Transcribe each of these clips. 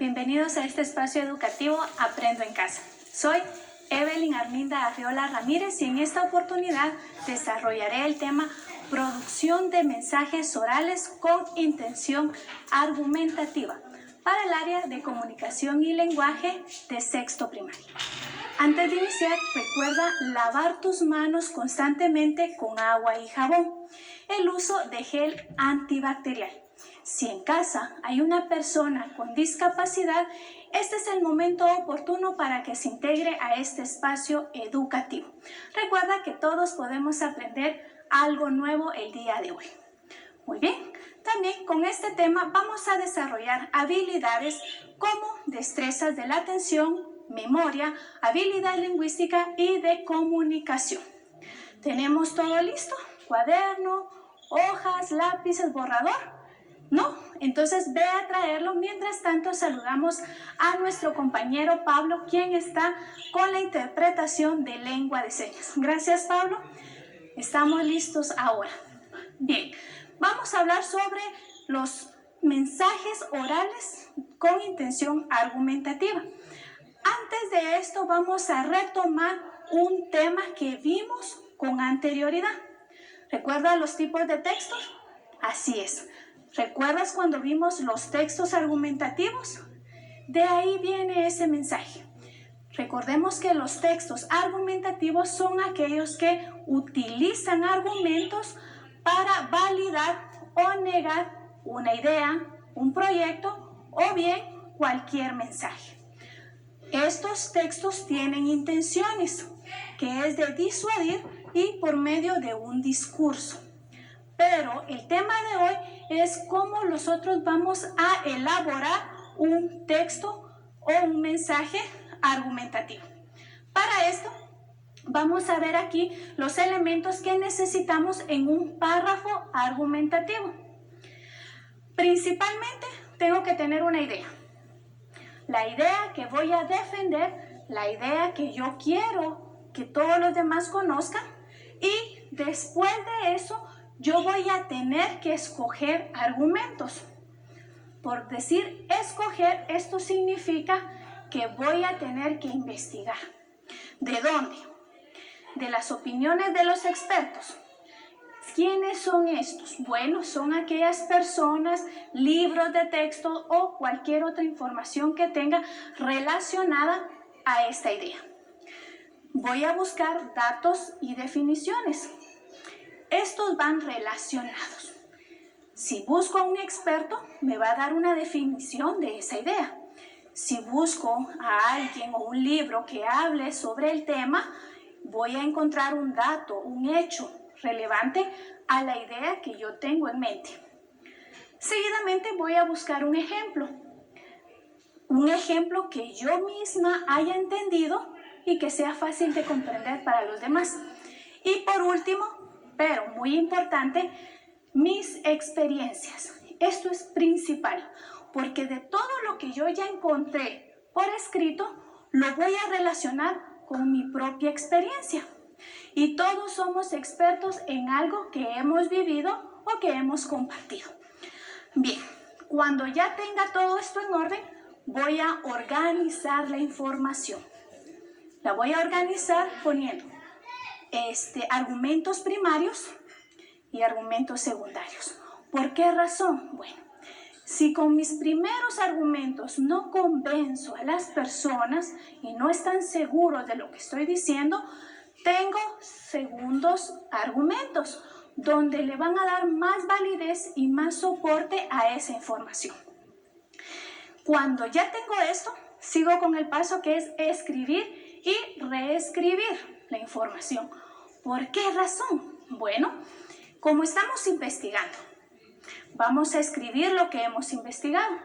bienvenidos a este espacio educativo Aprendo en Casa. Soy Evelyn Arminda Arriola Ramírez y en esta oportunidad desarrollaré el tema producción de mensajes orales con intención argumentativa para el área de comunicación y lenguaje de sexto primario. Antes de iniciar, recuerda lavar tus manos constantemente con agua y jabón. El uso de gel antibacterial. Si en casa hay una persona con discapacidad, este es el momento oportuno para que se integre a este espacio educativo. Recuerda que todos podemos aprender algo nuevo el día de hoy. Muy bien, también con este tema vamos a desarrollar habilidades como destrezas de la atención, memoria, habilidad lingüística y de comunicación. ¿Tenemos todo listo? ¿Cuaderno, hojas, lápices, borrador? ¿No? Entonces ve a traerlo. Mientras tanto saludamos a nuestro compañero Pablo, quien está con la interpretación de lengua de señas. Gracias, Pablo. Estamos listos ahora. Bien, vamos a hablar sobre los mensajes orales con intención argumentativa. Antes de esto vamos a retomar un tema que vimos con anterioridad. ¿Recuerda los tipos de textos? Así es. ¿Recuerdas cuando vimos los textos argumentativos? De ahí viene ese mensaje. Recordemos que los textos argumentativos son aquellos que utilizan argumentos para validar o negar una idea, un proyecto o bien cualquier mensaje. Estos textos tienen intenciones, que es de disuadir y por medio de un discurso. Pero el tema de hoy es cómo nosotros vamos a elaborar un texto o un mensaje argumentativo. Para esto, vamos a ver aquí los elementos que necesitamos en un párrafo argumentativo. Principalmente, tengo que tener una idea. La idea que voy a defender, la idea que yo quiero que todos los demás conozcan, y después de eso yo voy a tener que escoger argumentos. Por decir escoger, esto significa que voy a tener que investigar. ¿De dónde? De las opiniones de los expertos. ¿Quiénes son estos? Bueno, son aquellas personas, libros de texto o cualquier otra información que tenga relacionada a esta idea. Voy a buscar datos y definiciones. Estos van relacionados. Si busco a un experto, me va a dar una definición de esa idea. Si busco a alguien o un libro que hable sobre el tema, voy a encontrar un dato, un hecho relevante a la idea que yo tengo en mente. Seguidamente voy a buscar un ejemplo que yo misma haya entendido y que sea fácil de comprender para los demás. Y por último, pero muy importante, mis experiencias. Esto es principal, porque de todo lo que yo ya encontré por escrito, lo voy a relacionar con mi propia experiencia. Y todos somos expertos en algo que hemos vivido o que hemos compartido. Bien, cuando ya tenga todo esto en orden, voy a organizar la información. La voy a organizar poniendo argumentos primarios y argumentos secundarios. ¿Por qué razón? Bueno, si con mis primeros argumentos no convenzo a las personas y no están seguros de lo que estoy diciendo, tengo segundos argumentos donde le van a dar más validez y más soporte a esa información. Cuando ya tengo esto, sigo con el paso que es escribir y reescribir la información. ¿Por qué razón? Bueno, como estamos investigando, vamos a escribir lo que hemos investigado.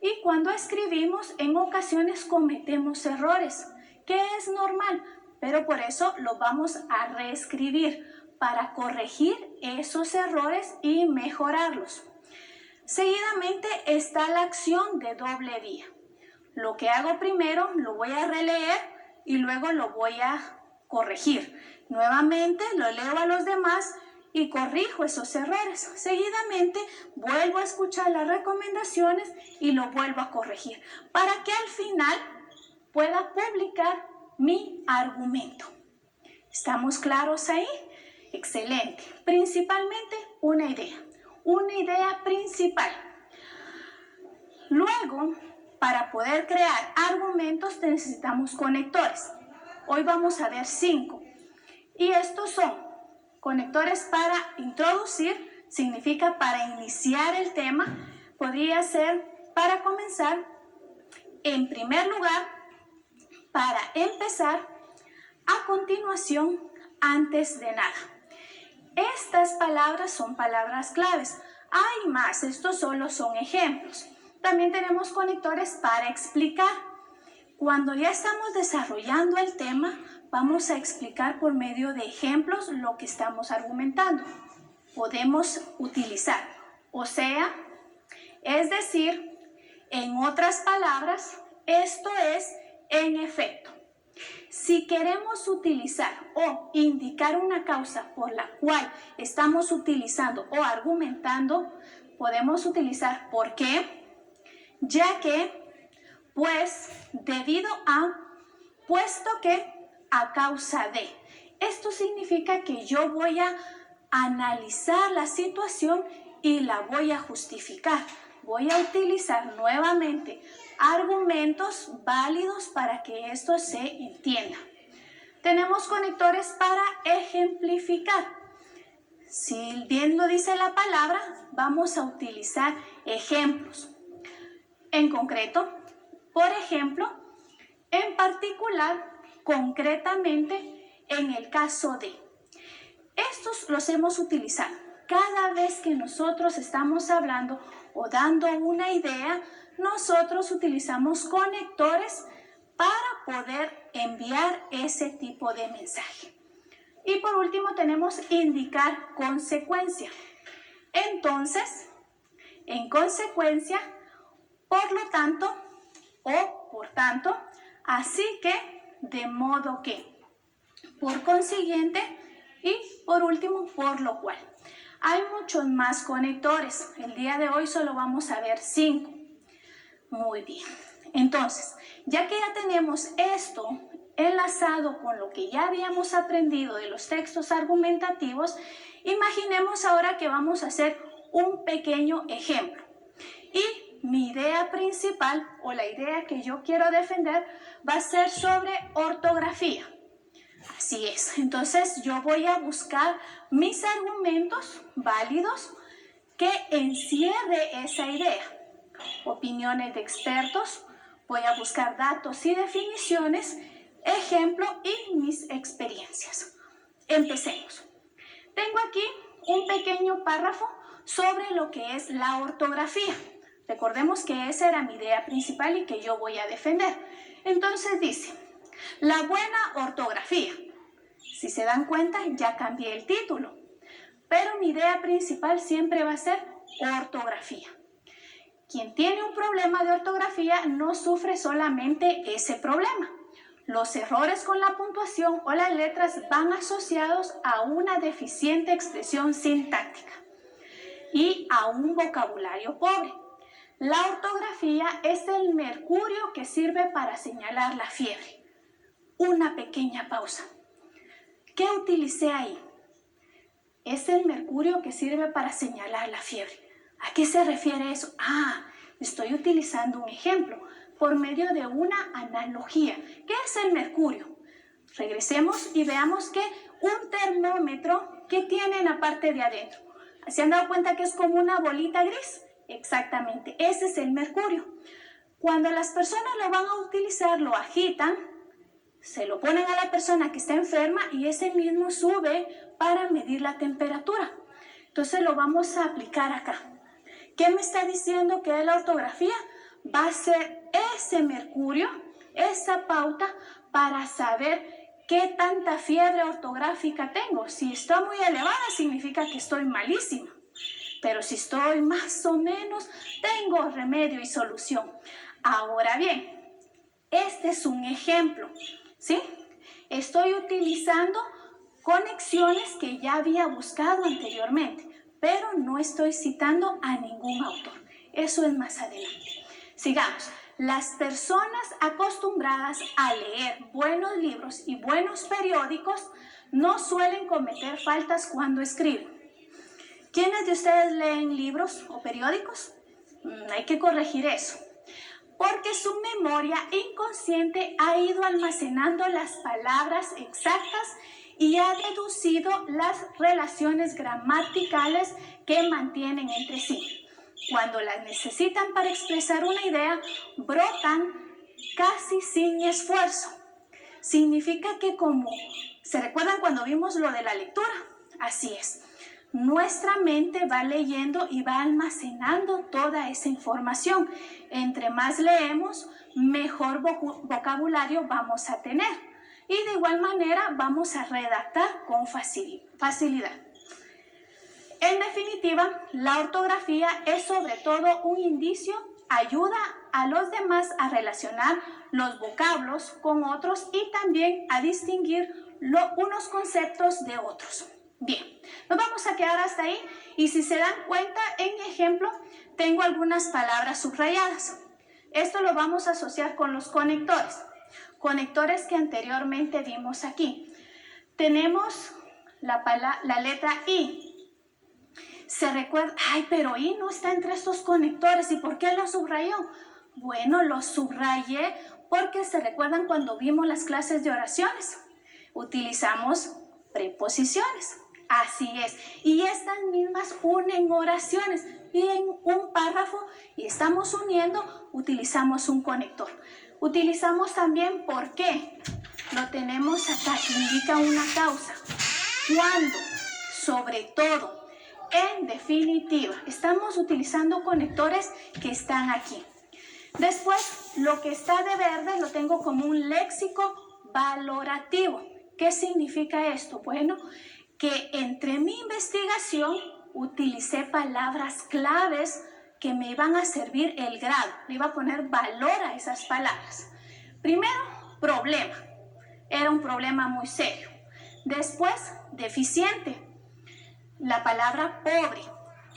Y cuando escribimos, en ocasiones cometemos errores, que es normal, pero por eso lo vamos a reescribir para corregir esos errores y mejorarlos. Seguidamente está la acción de doble vía. Lo que hago primero lo voy a releer y luego lo voy a corregir. Nuevamente lo leo a los demás y corrijo esos errores. Seguidamente vuelvo a escuchar las recomendaciones y lo vuelvo a corregir para que al final pueda publicar mi argumento. ¿Estamos claros ahí? Excelente. Principalmente una idea principal. Luego, para poder crear argumentos necesitamos conectores. Hoy vamos a ver 5. Y estos son conectores para introducir, significa para iniciar el tema. Podría ser para comenzar, en primer lugar, para empezar, a continuación, antes de nada. Estas palabras son palabras claves. Hay más, estos solo son ejemplos. También tenemos conectores para explicar. Cuando ya estamos desarrollando el tema, vamos a explicar por medio de ejemplos lo que estamos argumentando. Podemos utilizar, o sea, es decir, en otras palabras, esto es en efecto. Si queremos utilizar o indicar una causa por la cual estamos utilizando o argumentando, podemos utilizar ¿por qué? Ya que, pues, debido a, puesto que, a causa de. Esto significa que yo voy a analizar la situación y la voy a justificar. Voy a utilizar nuevamente argumentos válidos para que esto se entienda. Tenemos conectores para ejemplificar. Si bien lo dice la palabra, vamos a utilizar ejemplos. En concreto, por ejemplo, en particular, concretamente, en el caso de. Estos los hemos utilizado cada vez que nosotros estamos hablando o dando una idea. Nosotros utilizamos conectores para poder enviar ese tipo de mensaje. Y por último tenemos indicar consecuencia. Entonces, en consecuencia, por lo tanto o por tanto, así que, de modo que, por consiguiente y por último, por lo cual. Hay muchos más conectores. El día de hoy solo vamos a ver 5. Muy bien. Entonces, ya que ya tenemos esto enlazado con lo que ya habíamos aprendido de los textos argumentativos, imaginemos ahora que vamos a hacer un pequeño ejemplo. Y mi idea principal o la idea que yo quiero defender va a ser sobre ortografía. Así es. Entonces, yo voy a buscar mis argumentos válidos que encierre esa idea. Opiniones de expertos, voy a buscar datos y definiciones, ejemplo y mis experiencias. Empecemos. Tengo aquí un pequeño párrafo sobre lo que es la ortografía. Recordemos que esa era mi idea principal y que yo voy a defender. Entonces dice, la buena ortografía. Si se dan cuenta, ya cambié el título. Pero mi idea principal siempre va a ser ortografía. Quien tiene un problema de ortografía no sufre solamente ese problema. Los errores con la puntuación o las letras van asociados a una deficiente expresión sintáctica y a un vocabulario pobre. La ortografía es el mercurio que sirve para señalar la fiebre. Una pequeña pausa. ¿Qué utilicé ahí? Es el mercurio que sirve para señalar la fiebre. ¿A qué se refiere eso? Estoy utilizando un ejemplo por medio de una analogía. ¿Qué es el mercurio? Regresemos y veamos que un termómetro, ¿qué tiene en la parte de adentro? ¿Se han dado cuenta que es como una bolita gris? Exactamente, ese es el mercurio. Cuando las personas lo van a utilizar, lo agitan, se lo ponen a la persona que está enferma y ese mismo sube para medir la temperatura. Entonces lo vamos a aplicar acá. ¿Qué me está diciendo que es la ortografía? Va a ser ese mercurio, esa pauta para saber qué tanta fiebre ortográfica tengo. Si está muy elevada significa que estoy malísima. Pero si estoy más o menos, tengo remedio y solución. Ahora bien, este es un ejemplo, ¿sí? Estoy utilizando conexiones que ya había buscado anteriormente, pero no estoy citando a ningún autor. Eso es más adelante. Sigamos. Las personas acostumbradas a leer buenos libros y buenos periódicos no suelen cometer faltas cuando escriben. ¿Quiénes de ustedes leen libros o periódicos? Hay que corregir eso. Porque su memoria inconsciente ha ido almacenando las palabras exactas y ha deducido las relaciones gramaticales que mantienen entre sí. Cuando las necesitan para expresar una idea, brotan casi sin esfuerzo. Significa que como, ¿se recuerdan cuando vimos lo de la lectura? Así es. Nuestra mente va leyendo y va almacenando toda esa información. Entre más leemos, mejor vocabulario vamos a tener. Y de igual manera vamos a redactar con facilidad. En definitiva, la ortografía es sobre todo un indicio, ayuda a los demás a relacionar los vocablos con otros y también a distinguir unos conceptos de otros. Bien, nos vamos a quedar hasta ahí y si se dan cuenta, en mi ejemplo tengo algunas palabras subrayadas. Esto lo vamos a asociar con los conectores. Conectores que anteriormente vimos aquí. Tenemos la letra I. Se recuerda, pero I no está entre estos conectores. ¿Y por qué lo subrayó? Bueno, lo subrayé porque se recuerdan cuando vimos las clases de oraciones. Utilizamos preposiciones. Así es. Y estas mismas unen oraciones. Y en un párrafo, y estamos uniendo, utilizamos un conector. Utilizamos también por qué. Lo tenemos acá, que indica una causa. Cuando, sobre todo, en definitiva, estamos utilizando conectores que están aquí. Después, lo que está de verde lo tengo como un léxico valorativo. ¿Qué significa esto? Bueno, que entre mi investigación utilicé palabras claves que me iban a servir el grado. Le iba a poner valor a esas palabras. Primero, problema. Era un problema muy serio. Después, deficiente. La palabra pobre.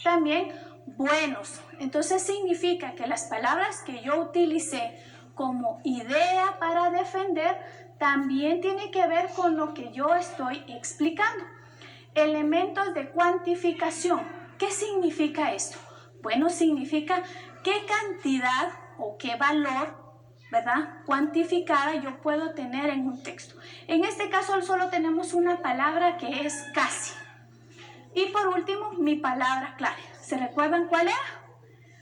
También buenos. Entonces significa que las palabras que yo utilicé como idea para defender también tiene que ver con lo que yo estoy explicando. Elementos de cuantificación. ¿Qué significa esto? Bueno, significa qué cantidad o qué valor, ¿verdad?, cuantificada yo puedo tener en un texto. En este caso solo tenemos una palabra que es casi. Y por último, mi palabra clave. ¿Se recuerdan cuál era?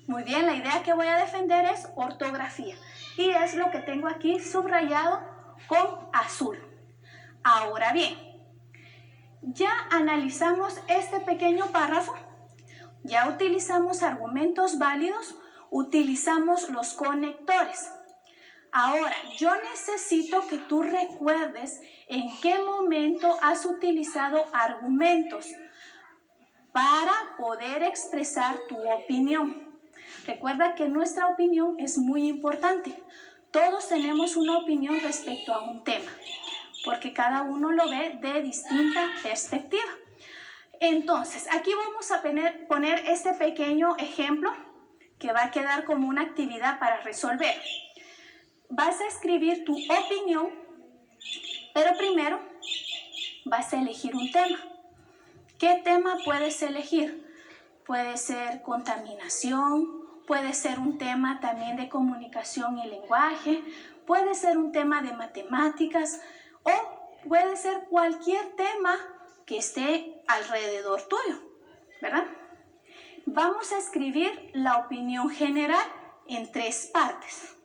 Muy bien, la idea que voy a defender es ortografía. Y es lo que tengo aquí subrayado con azul. Ahora bien, ya analizamos este pequeño párrafo, ya utilizamos argumentos válidos, utilizamos los conectores. Ahora, yo necesito que tú recuerdes en qué momento has utilizado argumentos para poder expresar tu opinión. Recuerda que nuestra opinión es muy importante. Todos tenemos una opinión respecto a un tema, porque cada uno lo ve de distinta perspectiva. Entonces, aquí vamos a poner este pequeño ejemplo que va a quedar como una actividad para resolver. Vas a escribir tu opinión, pero primero vas a elegir un tema. ¿Qué tema puedes elegir? Puede ser contaminación, puede ser un tema también de comunicación y lenguaje, puede ser un tema de matemáticas o puede ser cualquier tema que esté alrededor tuyo, ¿verdad? Vamos a escribir la opinión general en 3 partes.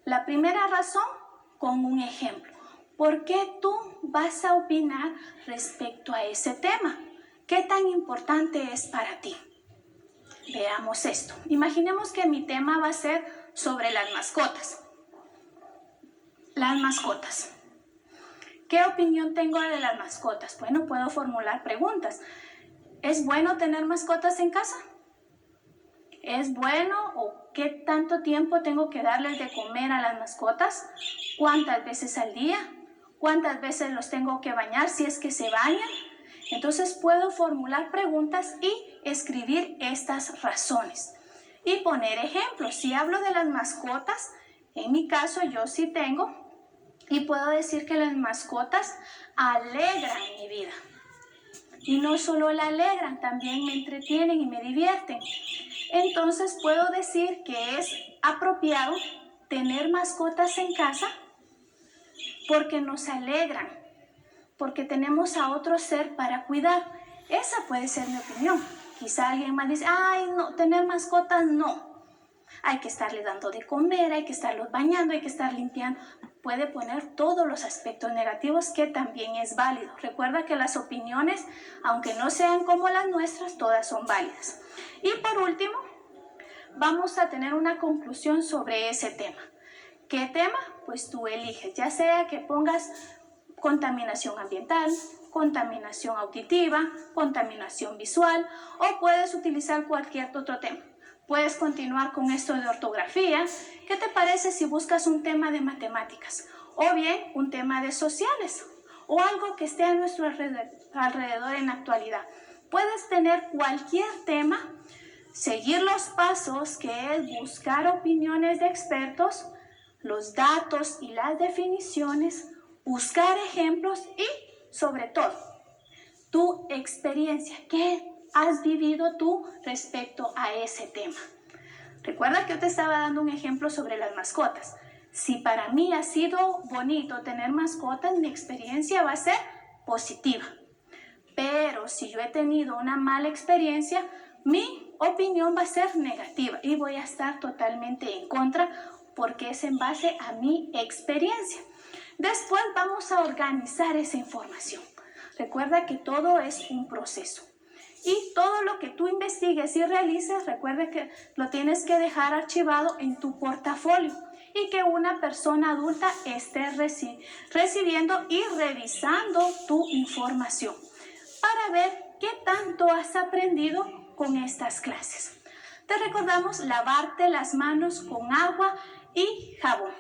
La primera razón, con un ejemplo. ¿Por qué tú vas a opinar respecto a ese tema? ¿Qué tan importante es para ti? Veamos esto. Imaginemos que mi tema va a ser sobre las mascotas. Las mascotas. ¿Qué opinión tengo de las mascotas? Bueno, puedo formular preguntas. ¿Es bueno tener mascotas en casa? ¿Es bueno o qué tanto tiempo tengo que darles de comer a las mascotas? ¿Cuántas veces al día? cuántas veces los tengo que bañar si es que se bañan. Entonces puedo formular preguntas y escribir estas razones y poner ejemplos. Si hablo de las mascotas, en mi caso yo sí tengo y puedo decir que las mascotas alegran mi vida. Y no solo la alegran, también me entretienen y me divierten. Entonces puedo decir que es apropiado tener mascotas en casa porque nos alegran, porque tenemos a otro ser para cuidar. Esa puede ser mi opinión. Quizá alguien más dice, ay, no, tener mascotas no. Hay que estarle dando de comer, hay que estarlos bañando, hay que estar limpiando. Puede poner todos los aspectos negativos, que también es válido. Recuerda que las opiniones, aunque no sean como las nuestras, todas son válidas. Y por último, vamos a tener una conclusión sobre ese tema. ¿Qué tema? Pues tú eliges, ya sea que pongas contaminación ambiental, contaminación auditiva, contaminación visual, o puedes utilizar cualquier otro tema. Puedes continuar con esto de ortografía. ¿Qué te parece si buscas un tema de matemáticas? O bien un tema de sociales, o algo que esté a nuestro alrededor en la actualidad. Puedes tener cualquier tema, seguir los pasos, que es buscar opiniones de expertos, los datos y las definiciones, buscar ejemplos y, sobre todo, tu experiencia. ¿Qué has vivido tú respecto a ese tema? Recuerda que yo te estaba dando un ejemplo sobre las mascotas. Si para mí ha sido bonito tener mascotas, mi experiencia va a ser positiva. Pero si yo he tenido una mala experiencia, mi opinión va a ser negativa y voy a estar totalmente en contra porque es en base a mi experiencia. Después vamos a organizar esa información. Recuerda que todo es un proceso. Y todo lo que tú investigues y realices, recuerda que lo tienes que dejar archivado en tu portafolio y que una persona adulta esté recibiendo y revisando tu información para ver qué tanto has aprendido con estas clases. Te recordamos lavarte las manos con agua y jabón,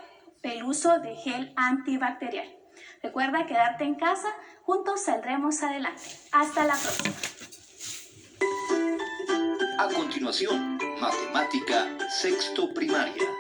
el uso de gel antibacterial. Recuerda quedarte en casa, juntos saldremos adelante. Hasta la próxima. A continuación, matemática sexto primaria.